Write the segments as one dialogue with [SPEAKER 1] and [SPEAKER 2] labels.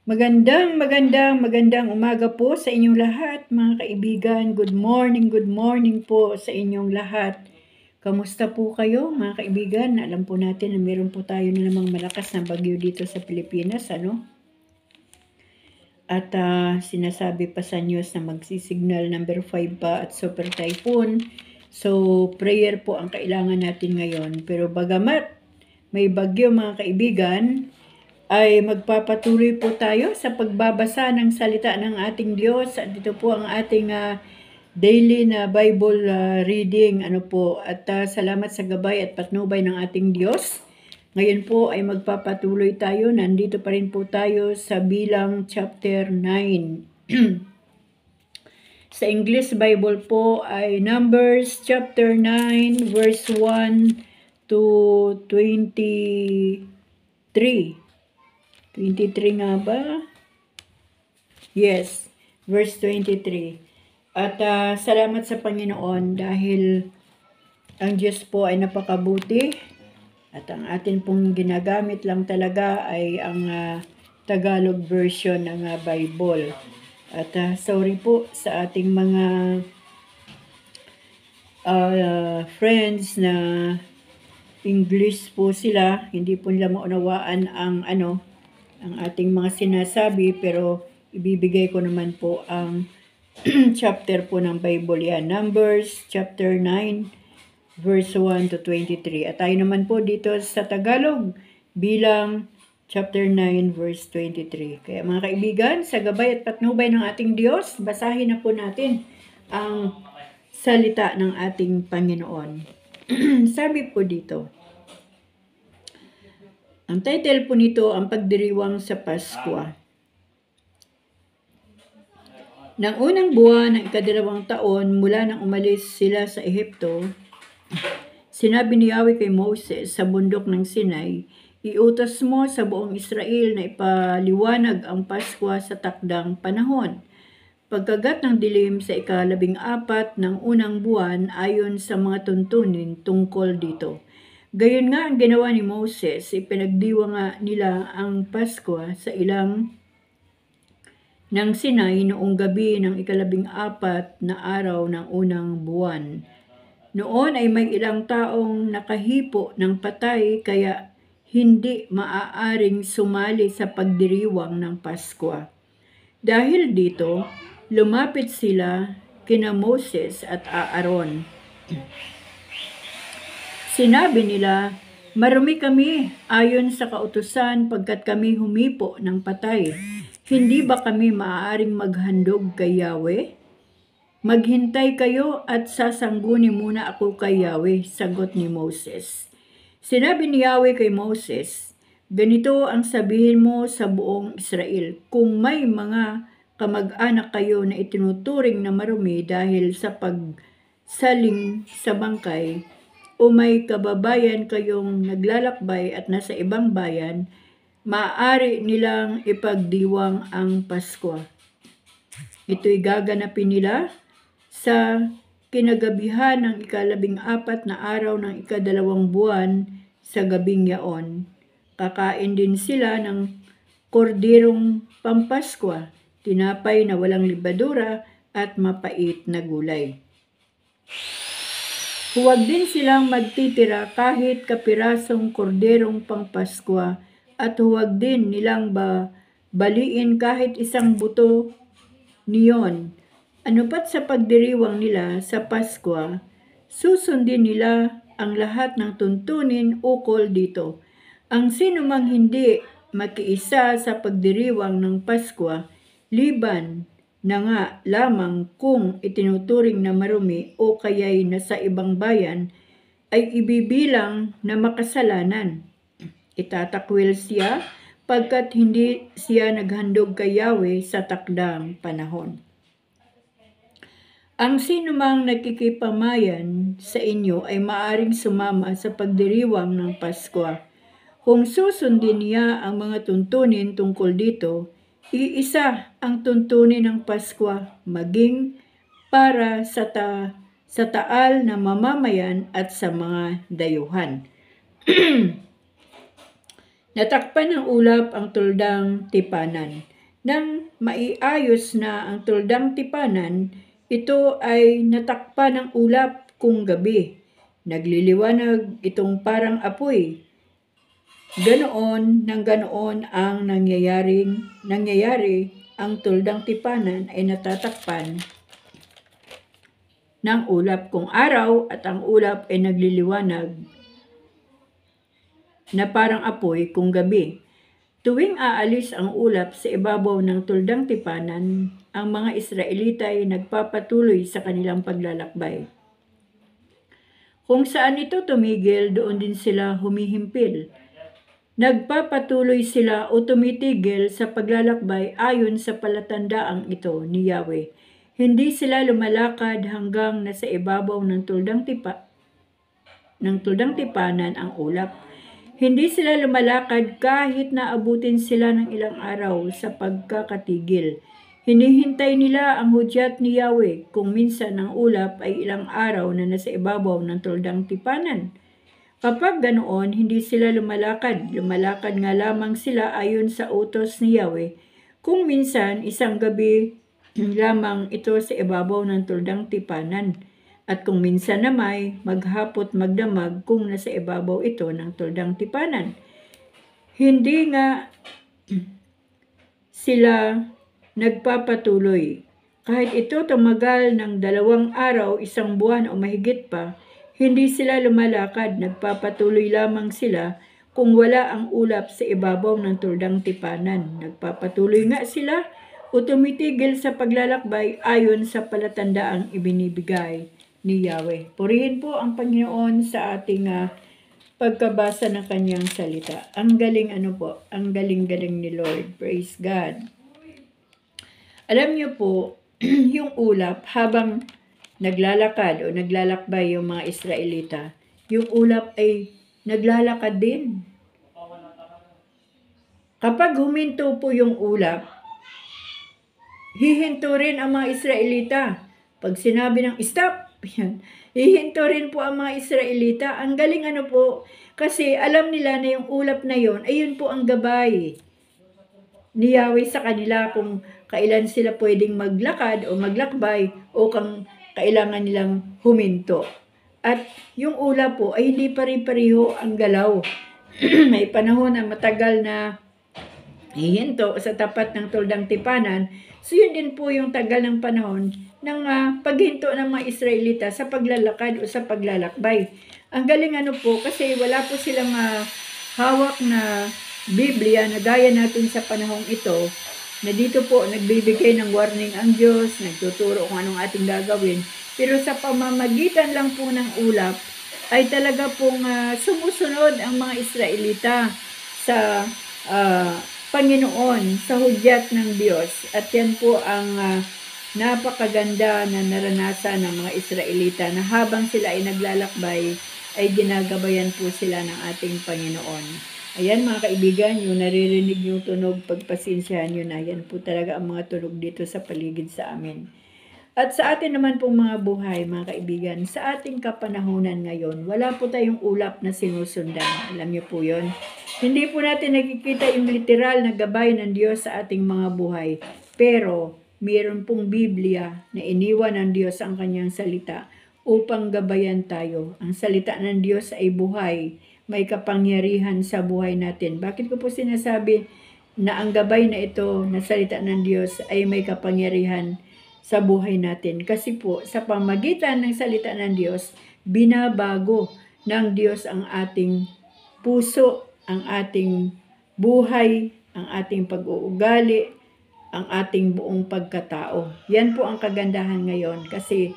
[SPEAKER 1] Magandang umaga po sa inyong lahat, mga kaibigan. Good morning po sa inyong lahat. Kamusta po kayo, mga kaibigan? Alam po natin na meron po tayo na namang malakas na bagyo dito sa Pilipinas, ano? At sinasabi pa sa news na magsisignal number 5 pa at super typhoon. So, prayer po ang kailangan natin ngayon. Pero bagamat may bagyo, mga kaibigan, ay magpapatuloy po tayo sa pagbabasa ng salita ng ating Diyos. At ito po ang ating daily na Bible reading. At salamat sa gabay at patnubay ng ating Diyos. Ngayon po ay magpapatuloy tayo. Nandito pa rin po tayo sa Bilang chapter 9. Sa English Bible po ay Numbers chapter 9 verse 1 to 23. 23 nga ba? Yes, verse 23. At salamat sa Panginoon dahil ang Diyos po ay napakabuti at ang atin pong ginagamit lang talaga ay ang Tagalog version ng Bible. At sorry po sa ating mga friends na English po sila, hindi po nila maunawaan ang ating mga sinasabi, pero ibibigay ko naman po ang chapter po ng Bible yan. Numbers chapter 9 verse 1 to 23. At tayo naman po dito sa Tagalog Bilang chapter 9 verse 23. Kaya mga kaibigan, sa gabay at patnubay ng ating Diyos, basahin na po natin ang salita ng ating Panginoon. Sabi po dito, ang title po nito, ang pagdiriwang sa Pasko. Nang unang buwan ng ikadalawang taon mula nang umalis sila sa Ehipto, sinabi ni Yahweh kay Moses sa bundok ng Sinai, iutos mo sa buong Israel na ipaliwanag ang Pasko sa takdang panahon. Pagkagat ng dilim sa ika-14 ng unang buwan ayon sa mga tuntunin tungkol dito. Gayon nga ang ginawa ni Moses, ipinagdiwa nga nila ang Pasko sa ilang ng Sinai noong gabi ng ika-14 na araw ng unang buwan. Noon ay may ilang taong nakahipo ng patay kaya hindi maaaring sumali sa pagdiriwang ng Pasko. Dahil dito, lumapit sila kina Moses at Aaron. Sinabi nila, marumi kami ayon sa kautusan pagkat kami humipo ng patay. Hindi ba kami maaaring maghandog kay Yahweh? Maghintay kayo at sasangguni muna ako kay Yahweh, sagot ni Moses. Sinabi ni Yahweh kay Moses, ganito ang sabihin mo sa buong Israel, kung may mga kamag-anak kayo na itinuturing na marumi dahil sa pagsaling sa bangkay, o may kababayan kayong naglalakbay at nasa ibang bayan, maaari nilang ipagdiwang ang Pasko. Ito'y gaganapin nila sa kinagabihan ng ika-14 na araw ng ika-2 buwan sa gabing yaon. Kakain din sila ng korderong pampaskwa, tinapay na walang libadura at mapait na gulay. Huwag din silang magtitira kahit kapirasong korderong pangpaskwa at huwag din nilang baliin kahit isang buto niyon. Anupat sa pagdiriwang nila sa Pasko, susundin nila ang lahat ng tuntunin ukol dito. Ang sinumang hindi makiisa sa pagdiriwang ng Pasko, liban na nga lamang kung itinuturing na marumi o kaya'y nasa ibang bayan, ay ibibilang na makasalanan. Itatakwil siya pagkat hindi siya naghandog kay Yahweh sa takdang panahon. Ang sinumang nakikipamayan sa inyo ay maaring sumama sa pagdiriwang ng Pasko. Kung susundin niya ang mga tuntunin tungkol dito, iisa ang tuntunin ng Pasko maging para sa taal na mamamayan at sa mga dayuhan. Natakpan ng ulap ang tuldang tipanan. Nang maiayos na ang tuldang tipanan, ito ay natakpan ng ulap kung gabi. Nagliliwanag itong parang apoy. Ganoon nang ganoon ang nangyayari, ang tuldang tipanan ay natatakpan ng ulap kung araw at ang ulap ay nagliliwanag na parang apoy kung gabi. Tuwing aalis ang ulap sa ibabaw ng tuldang tipanan, ang mga Israelita ay nagpapatuloy sa kanilang paglalakbay. Kung saan ito tumigil, doon din sila humihimpil. Nagpapatuloy sila o tumitigil sa paglalakbay ayon sa palatandaang ito ni Yahweh. Hindi sila lumalakad hanggang nasa ibabaw ng tuldang tipanan ang ulap. Hindi sila lumalakad kahit na abutin sila ng ilang araw sa pagkakatigil. Hinihintay nila ang hudyat ni Yahweh kung minsan ang ulap ay ilang araw na nasa ibabaw ng tuldang tipanan. Kapag ganoon, hindi sila lumalakad. Lumalakad nga lamang sila ayon sa utos ni Yahweh. Kung minsan, isang gabi lamang ito sa ibabaw ng tuldang tipanan. At kung minsan namay, maghapot magdamag kung nasa ibabaw ito ng tuldang tipanan. Hindi nga sila nagpapatuloy. Kahit ito tumagal ng 2 araw, 1 buwan o mahigit pa, hindi sila lumalakad. Nagpapatuloy lamang sila kung wala ang ulap sa ibabaw ng tuldang tipanan. Nagpapatuloy nga sila o tumitigil sa paglalakbay ayon sa palatandaang ibinibigay ni Yahweh. Purihin po ang Panginoon sa ating pagkabasa ng kanyang salita. Ang galing ang galing-galing ni Lord. Praise God. Alam niyo po, yung ulap habang naglalakad o naglalakbay yung mga Israelita, yung ulap ay naglalakad din. Kapag huminto po yung ulap, hihinto rin ang mga Israelita. Pag sinabi ng stop, yan. Hihinto rin po ang mga Israelita. Ang galing po, kasi alam nila na yung ulap na yon, ayun po ang gabay ni Yahweh sa kanila kung kailan sila pwedeng maglakad o maglakbay o kung kailangan nilang huminto. At yung ulap po ay hindi pare-pareho ang galaw. May panahon na matagal na hihinto sa tapat ng tuldang tipanan. So yun din po yung tagal ng panahon ng paghinto ng mga Israelita sa paglalakad o sa paglalakbay. Ang galing po kasi wala po silang hawak na Biblia na gaya natin sa panahong ito, na dito po nagbibigay ng warning ang Diyos, nagtuturo kung anong ating gagawin. Pero sa pamamagitan lang po ng ulap, ay talaga pong sumusunod ang mga Israelita sa Panginoon, sa hudyat ng Diyos. At yan po ang napakaganda na naranasan ng mga Israelita na habang sila ay naglalakbay, ay ginagabayan po sila ng ating Panginoon. Ayan mga kaibigan, yung naririnig yung tunog, pagpasensyahan nyo na. Yan po talaga ang mga tunog dito sa paligid sa amin. At sa atin naman pong mga buhay, mga kaibigan, sa ating kapanahunan ngayon, wala po tayong ulap na sinusundan. Alam niyo po yun? Hindi po natin nakikita yung literal na gabay ng Diyos sa ating mga buhay. Pero, mayroon pong Biblia na iniwan ng Diyos ang kanyang salita upang gabayan tayo. Ang salita ng Diyos ay buhay, may kapangyarihan sa buhay natin. Bakit ko po sinasabi na ang gabay na ito na salita ng Diyos ay may kapangyarihan sa buhay natin? Kasi po, sa pamagitan ng salita ng Diyos, binabago ng Diyos ang ating puso, ang ating buhay, ang ating pag-uugali, ang ating buong pagkatao. Yan po ang kagandahan ngayon kasi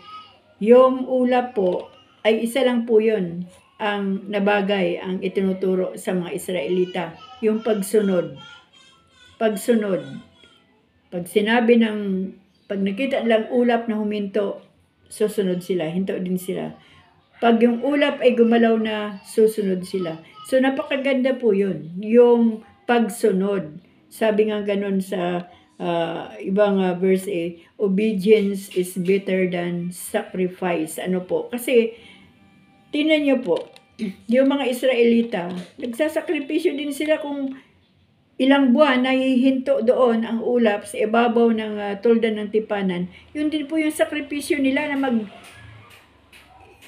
[SPEAKER 1] yung ulap po ay isa lang po yun ang nabagay ang itinuturo sa mga Israelita. Yung pagsunod. Pagsunod. Pag sinabi pag nakita lang ulap na huminto, susunod sila, hinto din sila. Pag yung ulap ay gumalaw na, susunod sila. So napakaganda po yun, yung pagsunod. Sabi nga ganun sa ibang verse obedience is better than sacrifice. Ano po? Kasi, tingnan nyo po, yung mga Israelita, nagsasakripisyo din sila kung ilang buwan nahihinto doon ang ulap sa ibabaw ng tuldan ng tipanan, yun din po yung sakripisyo nila na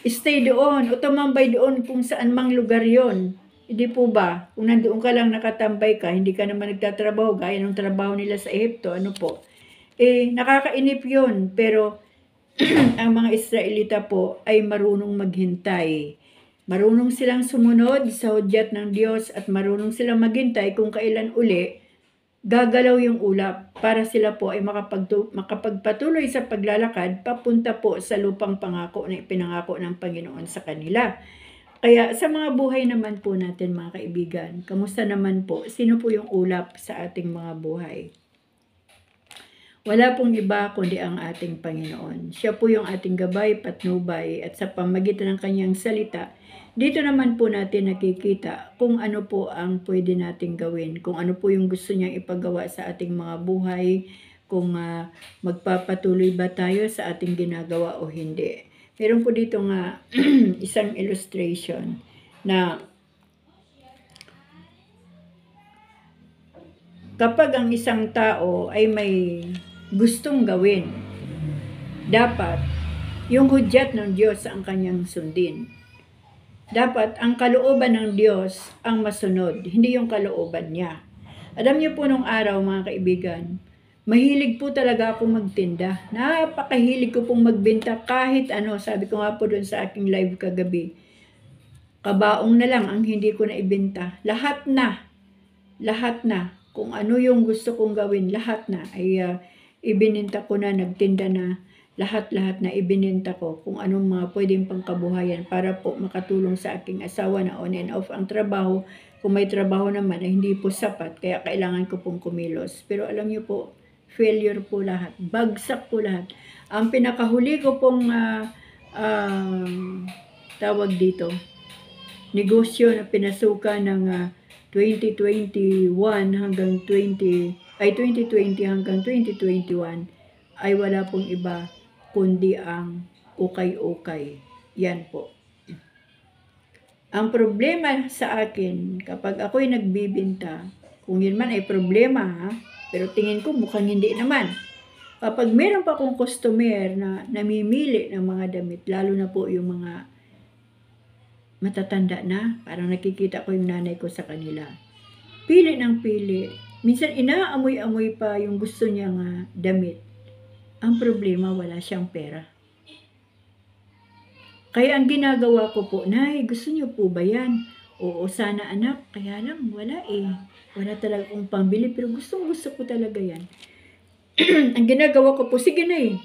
[SPEAKER 1] stay doon o tumambay doon kung saan mang lugar yon. Hindi po ba? Kung nandoon ka lang nakatambay ka, hindi ka naman nagtatrabaho, gaya ng trabaho nila sa Ehipto, ano po? Nakakainip yun. Pero ang mga Israelita po ay marunong maghintay. Marunong silang sumunod sa hudyat ng Diyos at marunong silang maghintay kung kailan uli gagalaw yung ulap para sila po ay makapagpatuloy sa paglalakad papunta po sa lupang pangako na ipinangako ng Panginoon sa kanila. Kaya sa mga buhay naman po natin mga kaibigan, kamusta naman po? Sino po yung ulap sa ating mga buhay? Wala pong iba kundi ang ating Panginoon. Siya po yung ating gabay, patnubay at sa pamagitan ng kanyang salita, dito naman po natin nakikita kung ano po ang pwede nating gawin, kung ano po yung gusto niyang ipagawa sa ating mga buhay, kung magpapatuloy ba tayo sa ating ginagawa o hindi. Meron po dito nga isang illustration na kapag ang isang tao ay may gustong gawin, dapat yung hudyat ng Diyos ang kanyang sundin. Dapat ang kalooban ng Diyos ang masunod, hindi yung kalooban niya. Alam niyo po nung araw mga kaibigan, mahilig po talaga akong magtinda. Napakahilig ko pong magbenta kahit ano, sabi ko nga po doon sa aking live kagabi. Kabaong na lang ang hindi ko na ibenta. Lahat na, kung ano yung gusto kong gawin, lahat na ay ibininta ko na, nagtinda na. Lahat na ibininta ko kung anong mga pwedeng pangkabuhayan para po makatulong sa aking asawa na on and off ang trabaho. Kung may trabaho naman ay hindi po sapat, kaya kailangan ko pong kumilos. Pero alam niyo po, failure po lahat. Bagsak po lahat. Ang pinakahuli ko pong tawag dito, negosyo na pinasukan ng 2020 hanggang 2020 hanggang 2021 ay wala pong iba kundi ang ukay-ukay. Yan po. Ang problema sa akin, kapag ako'y nagbibinta, kung yun man ay problema ha, pero tingin ko mukhang hindi naman. Kapag meron pa akong customer na namimili ng mga damit, lalo na po yung mga matatanda na, parang nakikita ko yung nanay ko sa kanila. Pili ng pili. Minsan inaamoy-amoy pa yung gusto niyang damit. Ang problema, wala siyang pera. Kaya ang ginagawa ko po, Nay, gusto niyo po ba yan? Oo, sana anak. Kaya lang, wala eh. Wala talaga akong pambili, pero gusto ko talaga yan. Ang ginagawa ko po, sige Nay,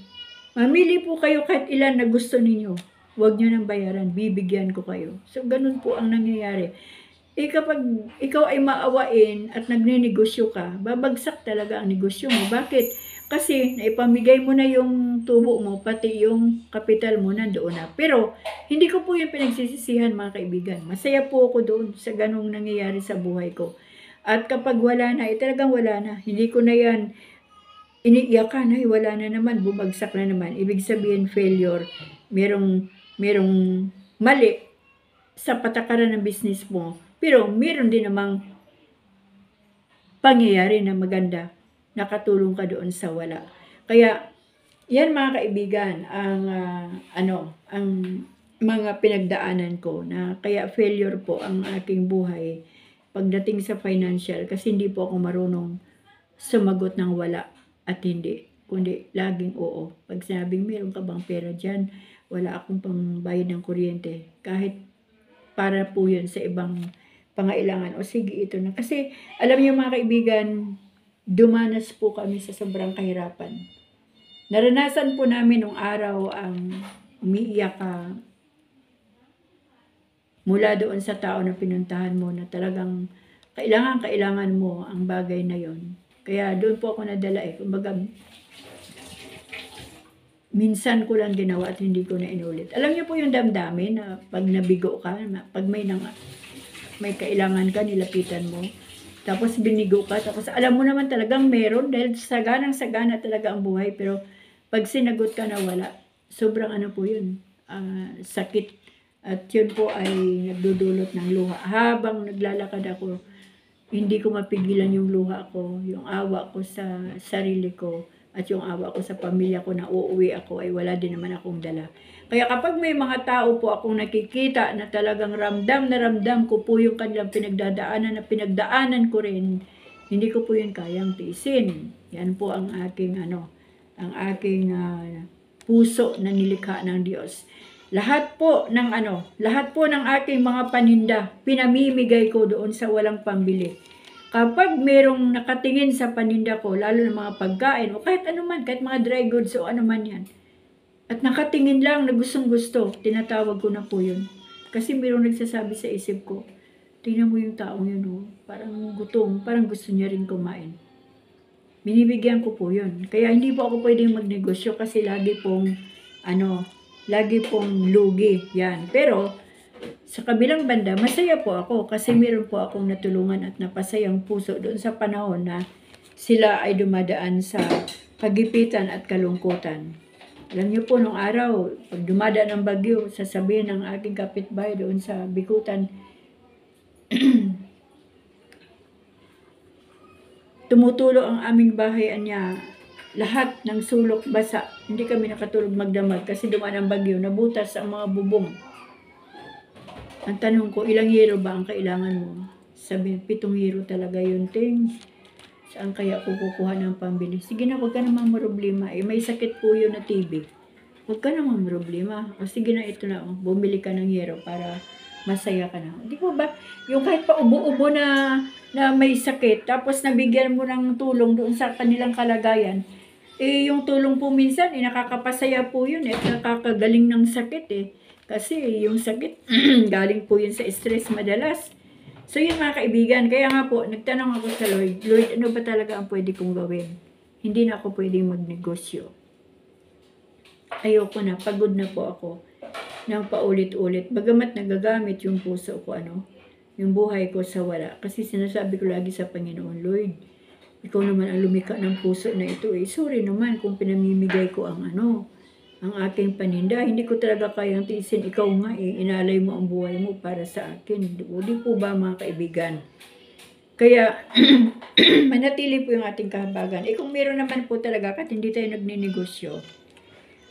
[SPEAKER 1] mamili po kayo kahit ilan na gusto ninyo. Huwag nyo nang bayaran, bibigyan ko kayo. So, ganun po ang nangyayari. Kapag ikaw ay maawain at nagninegosyo ka, babagsak talaga ang negosyo mo. Bakit? Kasi naipamigay mo na yung tubo mo, pati yung kapital mo nandoon na. Pero hindi ko po yung pinagsisisihan mga kaibigan. Masaya po ako doon sa ganung nangyayari sa buhay ko. At kapag wala na, talagang wala na. Hindi ko na yan iniiyakan, ay wala na naman, bumagsak na naman. Ibig sabihin failure, merong mali sa patakaran ng business mo. Pero meron din namang pangyayari na maganda. Nakatulong ka doon sa wala. Kaya, yan mga kaibigan, ang mga pinagdaanan ko na kaya failure po ang aking buhay pagdating sa financial kasi hindi po ako marunong sumagot ng wala at hindi, kundi laging oo. Pag sinabing meron ka bang pera dyan, wala akong pangbayad ng kuryente. Kahit para po yun sa ibang pangailangan. O sige, ito na. Kasi alam niyo mga kaibigan, dumanas po kami sa sobrang kahirapan. Naranasan po namin nung araw ang umiiyak ka mula doon sa tao na pinuntahan mo na talagang kailangan mo ang bagay na yon. Kaya doon po ako nadala Kumbaga, minsan ko lang ginawa at hindi ko na inulit. Alam niyo po yung damdamin na pag nabigo ka, pag may kailangan ka, nilapitan mo. Tapos binigo ka, tapos alam mo naman talagang meron dahil saganang-sagana talaga ang buhay. Pero pag sinagot ka na wala, sobrang po yun, sakit. At yun po ay nagdudulot ng luha. Habang naglalakad ako, Hindi ko mapigilan yung luha ko, yung awa ko sa sarili ko, at yung awa ko sa pamilya ko na uuwi ako ay wala din naman akong dala. Kaya kapag may mga tao po akong nakikita na talagang ramdam na ramdam ko po yung kanilang pinagdadaanan na pinagdaanan ko rin, hindi ko po yun kayang tiisin. Yan po ang aking puso na nilikha ng Diyos. Lahat po ng aking mga paninda, pinamimigay ko doon sa walang pambili. Kapag merong nakatingin sa paninda ko, lalo ng mga pagkain, o kahit anuman, kahit mga dry goods o anuman yan, at nakatingin lang na gustong-gusto, tinatawag ko na po yun. Kasi merong nagsasabi sa isip ko, tingnan mo yung taong yun, oh, parang gutom, parang gusto niya rin kumain. Binibigyan ko po yun. Kaya hindi po ako pwedeng magnegosyo kasi lagi pong lugi. Yan. Pero, sa kabilang banda, masaya po ako kasi meron po akong natulungan at napasayang puso doon sa panahon na sila ay dumadaan sa pagipitan at kalungkutan. Alam niyo po, nung araw, pag dumadaan ng bagyo, sasabihin ng aking kapitbahay doon sa Bikutan, tumutulo ang aming bahay niya. Lahat ng sulok basa. Hindi kami nakatulog magdamag kasi dumaan ang bagyo. Nabutas ang mga bubong. Ang tanong ko, ilang hero ba ang kailangan mo? Sabi, 7 hero talaga yun, ting. Saan kaya ako kukuha ng pambili? Sige na, huwag ka naman problema. May sakit po yun na TB. Huwag ka naman problema. O sige na, ito na. Bumili ka ng hero para masaya ka na. Di ba ba? Yung kahit pa ubo-ubo na may sakit, tapos nabigyan mo ng tulong doon sa kanilang kalagayan, yung tulong po minsan, nakakapasaya po yun, nakakagaling ng sakit Kasi yung sakit, galing po yun sa stress madalas. So yun mga kaibigan, kaya nga po, nagtanong ako sa Lord, ano ba talaga ang pwede kong gawin? Hindi na ako pwedeng magnegosyo. Ayoko na, pagod na po ako ng paulit-ulit. Bagamat nagagamit yung puso ko, yung buhay ko sa wala. Kasi sinasabi ko lagi sa Panginoon, Lord, ikaw naman ang lumikha ng puso na ito. Sorry naman kung pinamimigay ko ang aking paninda. Hindi ko talaga kayang tiisin. Ikaw nga inalay mo ang buhay mo para sa akin. Di po ba mga kaibigan? Kaya, manatili po yung ating kahabagan. Kung meron naman po talaga, kahit hindi tayo nagninegosyo,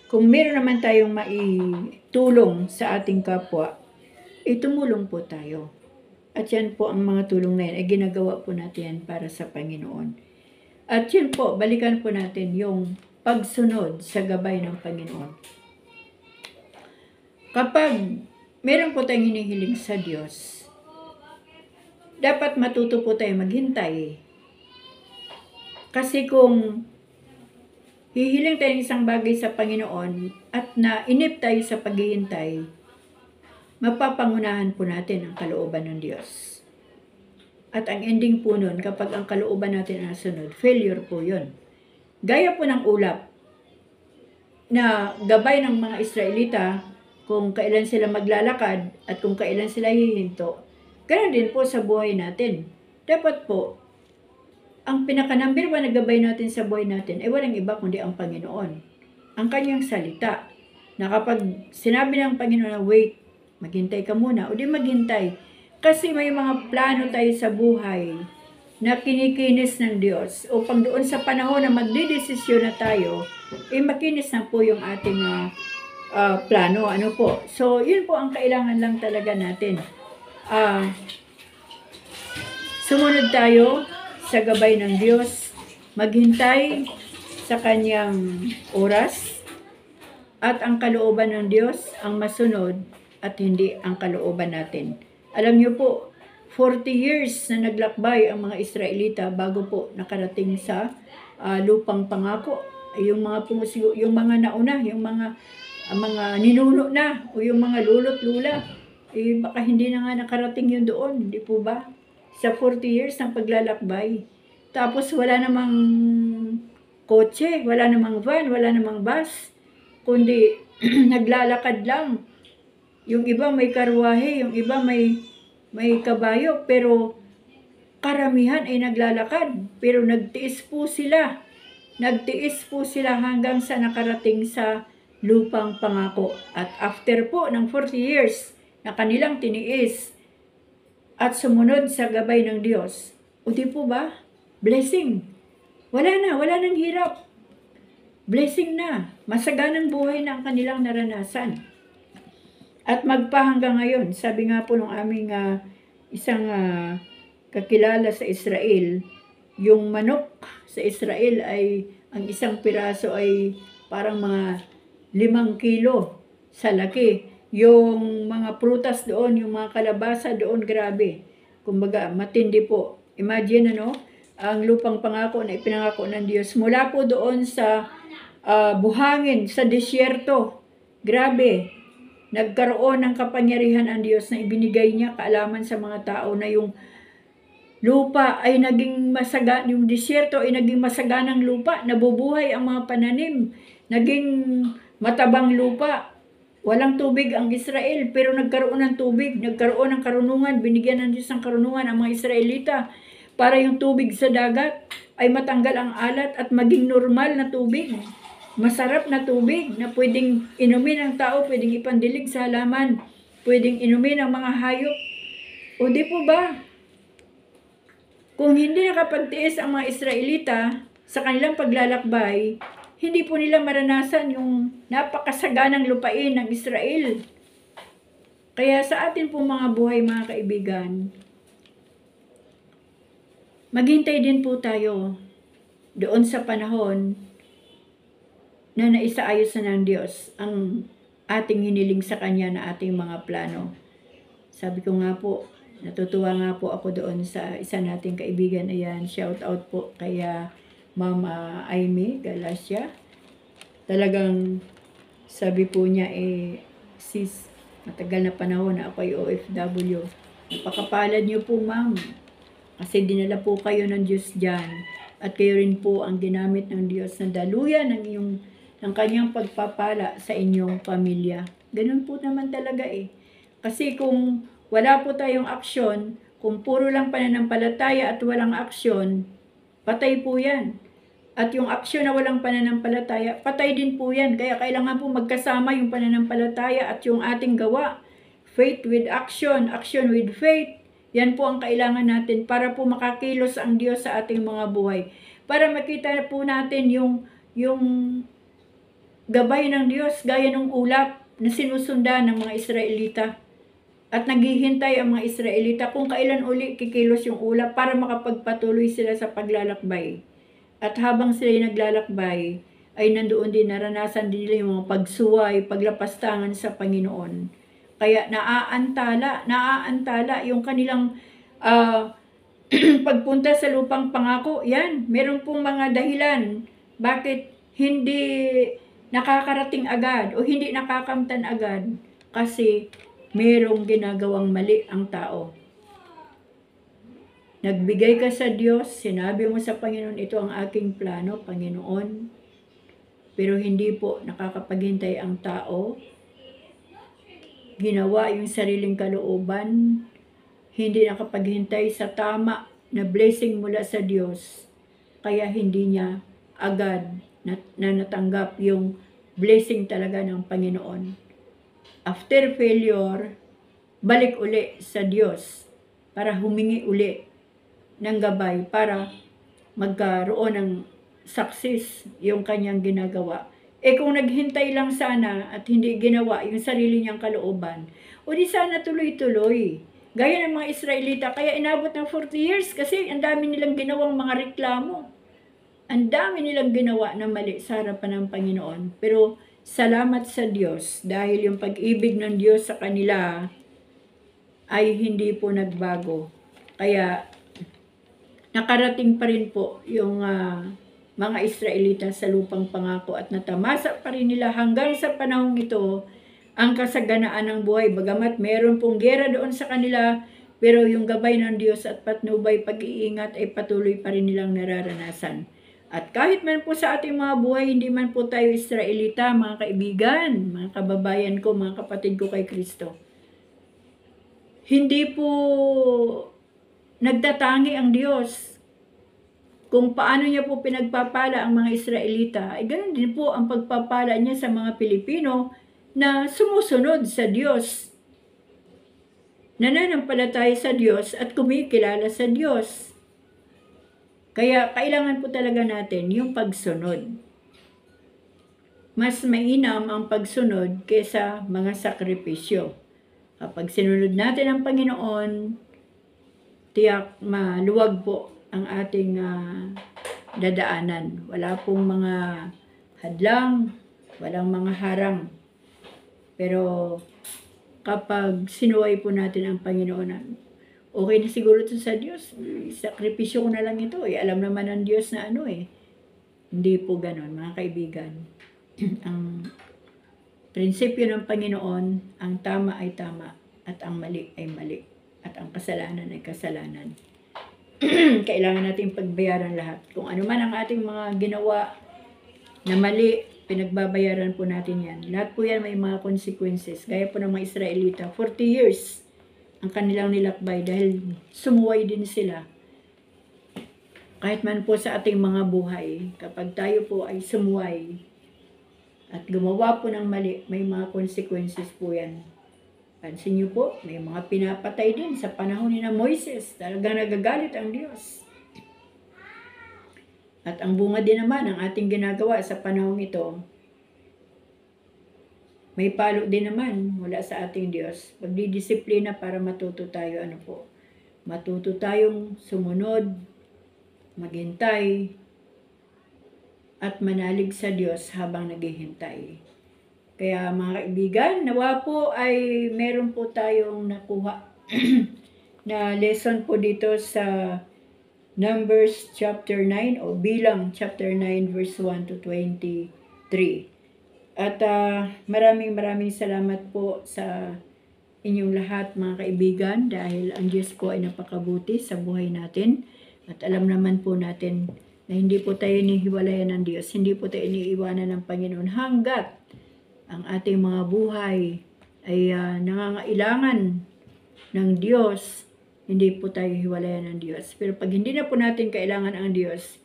[SPEAKER 1] kung meron naman tayong maitulong sa ating kapwa, tumulong po tayo. At yan po ang mga tulong na yan, ay ginagawa po natin yan para sa Panginoon. At yan po, balikan po natin yung pagsunod sa gabay ng Panginoon. Kapag meron po tayong hinihiling sa Diyos, dapat matuto po tayo maghintay. Kasi kung hihiling tayo ng isang bagay sa Panginoon at nainip tayo sa paghihintay, mapapangunahan po natin ang kalooban ng Diyos. At ang ending po nun, kapag ang kalooban natin nasunod, failure po yun. Gaya po ng ulap na gabay ng mga Israelita kung kailan sila maglalakad at kung kailan sila hihinto. Ganun din po sa buhay natin. Dapat po, ang pinaka-number 1 na gabay natin sa buhay natin ay walang iba kundi ang Panginoon. Ang kanyang salita. Na kapag sinabi ng Panginoon na wait, maghintay ka muna, o di maghintay. Kasi may mga plano tayo sa buhay na kinikinis ng Diyos upang doon sa panahon na magdidesisyon na tayo, makinis na po yung ating plano. So, yun po ang kailangan lang talaga natin. Sumunod tayo sa gabay ng Diyos, maghintay sa kanyang oras, at ang kalooban ng Diyos ang masunod at hindi ang kalooban natin. Alam niyo po, 40 years na naglakbay ang mga Israelita bago po nakarating sa lupang pangako. Yung mga nauna, yung mga ninuno na, o yung mga lolo't lula, baka hindi na nga nakarating yun doon, di po ba? Sa 40 years ng paglalakbay. Tapos wala namang kotse, wala namang van, wala namang bus, kundi naglalakad lang. Yung iba may karwahe, yung iba may kabayo, pero karamihan ay naglalakad. Pero nagtiis po sila hanggang sa nakarating sa lupang pangako. At after po ng 40 years na kanilang tiniis at sumunod sa gabay ng Diyos, O di po ba? Blessing. Wala nang hirap. Blessing na. Masaganang buhay na ang kanilang naranasan. At magpahanggang ngayon, sabi nga po ng aming isang kakilala sa Israel, yung manok sa Israel ay, ang isang piraso ay parang mga 5 kilo sa laki. Yung mga prutas doon, yung mga kalabasa doon, grabe. Kumbaga, matindi po. Imagine ang lupang pangako na ipinangako ng Diyos. Mula po doon sa buhangin, sa disyerto. Grabe. Nagkaroon ng kapangyarihan ang Diyos na ibinigay niya kaalaman sa mga tao na yung lupa ay naging yung disyerto ay naging masaganang lupa, nabubuhay ang mga pananim, naging matabang lupa. Walang tubig ang Israel, pero nagkaroon ng tubig, nagkaroon ng karunungan, binigyan ng Diyos ng karunungan ang mga Israelita para yung tubig sa dagat ay matanggal ang alat at maging normal na tubig. Masarap na tubig na pwedeng inumin ng tao, pwedeng ipandilig sa halaman, pwedeng inumin ng mga hayop. O di po ba? Kung hindi nakapagtiis ang mga Israelita sa kanilang paglalakbay, hindi po nila maranasan yung napakasaganang lupain ng Israel. Kaya sa atin po mga buhay, mga kaibigan, maghintay din po tayo doon sa panahon na naisaayos na ng Diyos ang ating hiniling sa Kanya na ating mga plano. Sabi ko nga po, natutuwa nga po ako doon sa isa nating kaibigan. Ayan, shout out po kay Mama Aimee Galacia. Talagang sabi po niya sis, matagal na panahon na ako ay OFW. Napakapalad niyo po, ma'am. Kasi dinala po kayo ng Diyos dyan. At kayo rin po ang ginamit ng Diyos na daluyan ng kanyang pagpapala sa inyong pamilya. Ganun po naman talaga Kasi kung wala po tayong aksyon, kung puro lang pananampalataya at walang aksyon, patay po yan. At yung aksyon na walang pananampalataya, patay din po yan. Kaya kailangan po magkasama yung pananampalataya at yung ating gawa. Faith with action, action with faith. Yan po ang kailangan natin para po makakilos ang Diyos sa ating mga buhay. Para makita po natin yung gabay ng Diyos gaya ng ulap na sinusundan ng mga Israelita. At naghihintay ang mga Israelita kung kailan uli kikilos yung ulap para makapagpatuloy sila sa paglalakbay. At habang sila naglalakbay, ay nandoon din, naranasan din nila yung mga pagsuway, paglapastangan sa Panginoon. Kaya naaantala yung kanilang pagpunta sa lupang pangako. Yan, meron pong mga dahilan bakit hindi nakakarating agad o hindi nakakamtan agad. Kasi merong ginagawang mali ang tao. Nagbigay ka sa Diyos, sinabi mo sa Panginoon, ito ang aking plano, Panginoon. Pero hindi po nakakapaghintay ang tao. Ginawa yung sariling kalooban. Hindi nakapaghintay sa tama na blessing mula sa Diyos. Kaya hindi niya agad na natanggap yung blessing talaga ng Panginoon. After failure, balik uli sa Diyos para humingi uli ng gabay para magkaroon ng success yung kanyang ginagawa. Kung naghintay lang sana at hindi ginawa yung sarili niyang kalooban, o di sana tuloy-tuloy. Gaya ng mga Israelita, kaya inabot ng 40 years kasi ang dami nilang ginawang mga reklamo. Ang dami nilang ginawa na mali sa harapan ng Panginoon. Pero salamat sa Diyos dahil yung pag-ibig ng Diyos sa kanila ay hindi po nagbago. Kaya nakarating pa rin po yung mga Israelita sa lupang pangako at natamasa pa rin nila hanggang sa panahong ito ang kasaganaan ng buhay. Bagamat meron pong gera doon sa kanila, pero yung gabay ng Diyos at patnubay pag-iingat ay patuloy pa rin nilang nararanasan. At kahit man po sa ating mga buhay, hindi man po tayo Israelita, mga kaibigan, mga kababayan ko, mga kapatid ko kay Kristo. Hindi po nagtatangi ang Diyos kung paano niya po pinagpapala ang mga Israelita. Ay ganoon din po ang pagpapala niya sa mga Pilipino na sumusunod sa Diyos, nananampalataya sa Diyos at kumikilala sa Diyos. Kaya kailangan po talaga natin yung pagsunod. Mas mainam ang pagsunod kaysa mga sakripisyo. Kapag sinunod natin ang Panginoon, tiyak maluwag po ang ating dadaanan. Wala pong mga hadlang, walang mga harang. Pero kapag sinuway po natin ang Panginoon, okay na siguro ito sa Diyos. Sakripisyo ko na lang ito. Alam naman ng Diyos na Hindi po ganon, mga kaibigan. Ang prinsipyo ng Panginoon, ang tama ay tama at ang mali ay mali. At ang kasalanan ay kasalanan. Kailangan natin pagbayaran lahat. Kung ano man ang ating mga ginawa na mali, pinagbabayaran po natin yan. Lahat po yan may mga consequences. Gaya po ng mga Israelita, 40 years ang kanilang nilakbay dahil sumuway din sila. Kahit man po sa ating mga buhay, kapag tayo po ay sumuway at gumawa po ng mali, may mga consequences po yan. Pansin niyo po, may mga pinapatay din sa panahon ni Moises. Talagang nagagalit ang Diyos. At ang bunga din naman ang ating ginagawa sa panahon ito, may palo din naman mula sa ating Diyos. Pagdidisiplina para matuto tayo, matuto tayong sumunod, maghintay, at manalig sa Diyos habang naghihintay. Kaya mga kaibigan, nawa po ay meron po tayong nakuha na lesson po dito sa Numbers chapter 9 o Bilang chapter 9 verse 1 to 23. At maraming salamat po sa inyong lahat mga kaibigan dahil ang Diyos po ay napakabuti sa buhay natin. At alam naman po natin na hindi po tayo inihiwalayan ng Diyos, hindi po tayo iniiwanan ng Panginoon hanggat ang ating mga buhay ay nangangailangan ng Diyos, hindi po tayo hiwalayan ng Diyos. Pero pag hindi na po natin kailangan ang Diyos,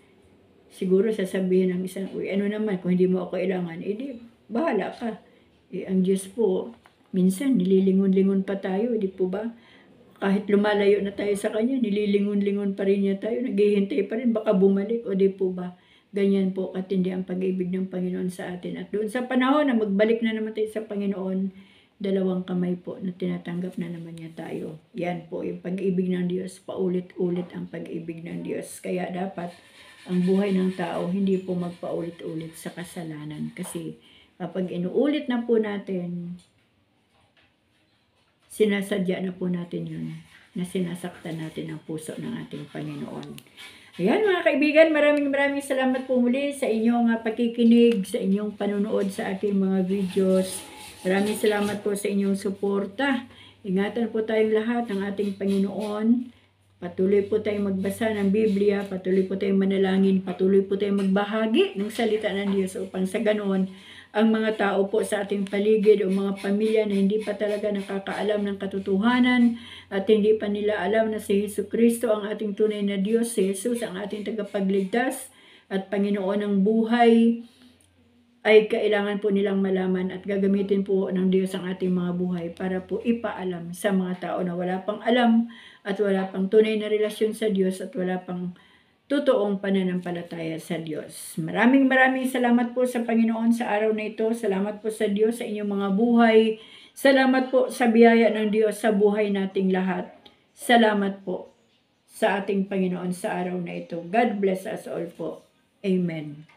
[SPEAKER 1] siguro sasabihin ng isang, uy, ano naman, kung hindi mo ako kailangan, di, bahala ka. Ang Diyos po, minsan nililingon-lingon pa tayo, di po ba? Kahit lumalayo na tayo sa Kanya, nililingon-lingon pa rin niya tayo, naghihintay pa rin, baka bumalik, o di po ba? Ganyan po katindi ang pag-ibig ng Panginoon sa atin. At doon sa panahon na magbalik na naman tayo sa Panginoon, dalawang kamay po na tinatanggap na naman niya tayo. Yan po yung pag-ibig ng Diyos. Paulit-ulit ang pag-ibig ng Diyos. Kaya dapat ang buhay ng tao hindi po magpaulit-ulit sa kasalanan. Kasi kapag inuulit na po natin, sinasadya na po natin yun na sinasaktan natin ang puso ng ating Panginoon. Ayan mga kaibigan, maraming salamat po muli sa inyong pakikinig, sa inyong panunood sa aking mga videos. Maraming salamat po sa inyong suporta. Ingatan po tayong lahat ng ating Panginoon. Patuloy po tayong magbasa ng Biblia, patuloy po tayong manalangin, patuloy po tayong magbahagi ng salita ng Diyos upang sa ganoon ang mga tao po sa ating paligid o mga pamilya na hindi pa talaga nakakaalam ng katotohanan at hindi pa nila alam na si Jesucristo ang ating tunay na Diyos, si Jesus ang ating tagapagligtas at Panginoon ng buhay, ay kailangan po nilang malaman at gagamitin po ng Diyos ang ating mga buhay para po ipaalam sa mga tao na wala pang alam at wala pang tunay na relasyon sa Diyos at wala pang totoong pananampalataya sa Diyos. Maraming salamat po sa Panginoon sa araw na ito. Salamat po sa Diyos sa inyong mga buhay. Salamat po sa biyaya ng Diyos sa buhay nating lahat. Salamat po sa ating Panginoon sa araw na ito. God bless us all po. Amen.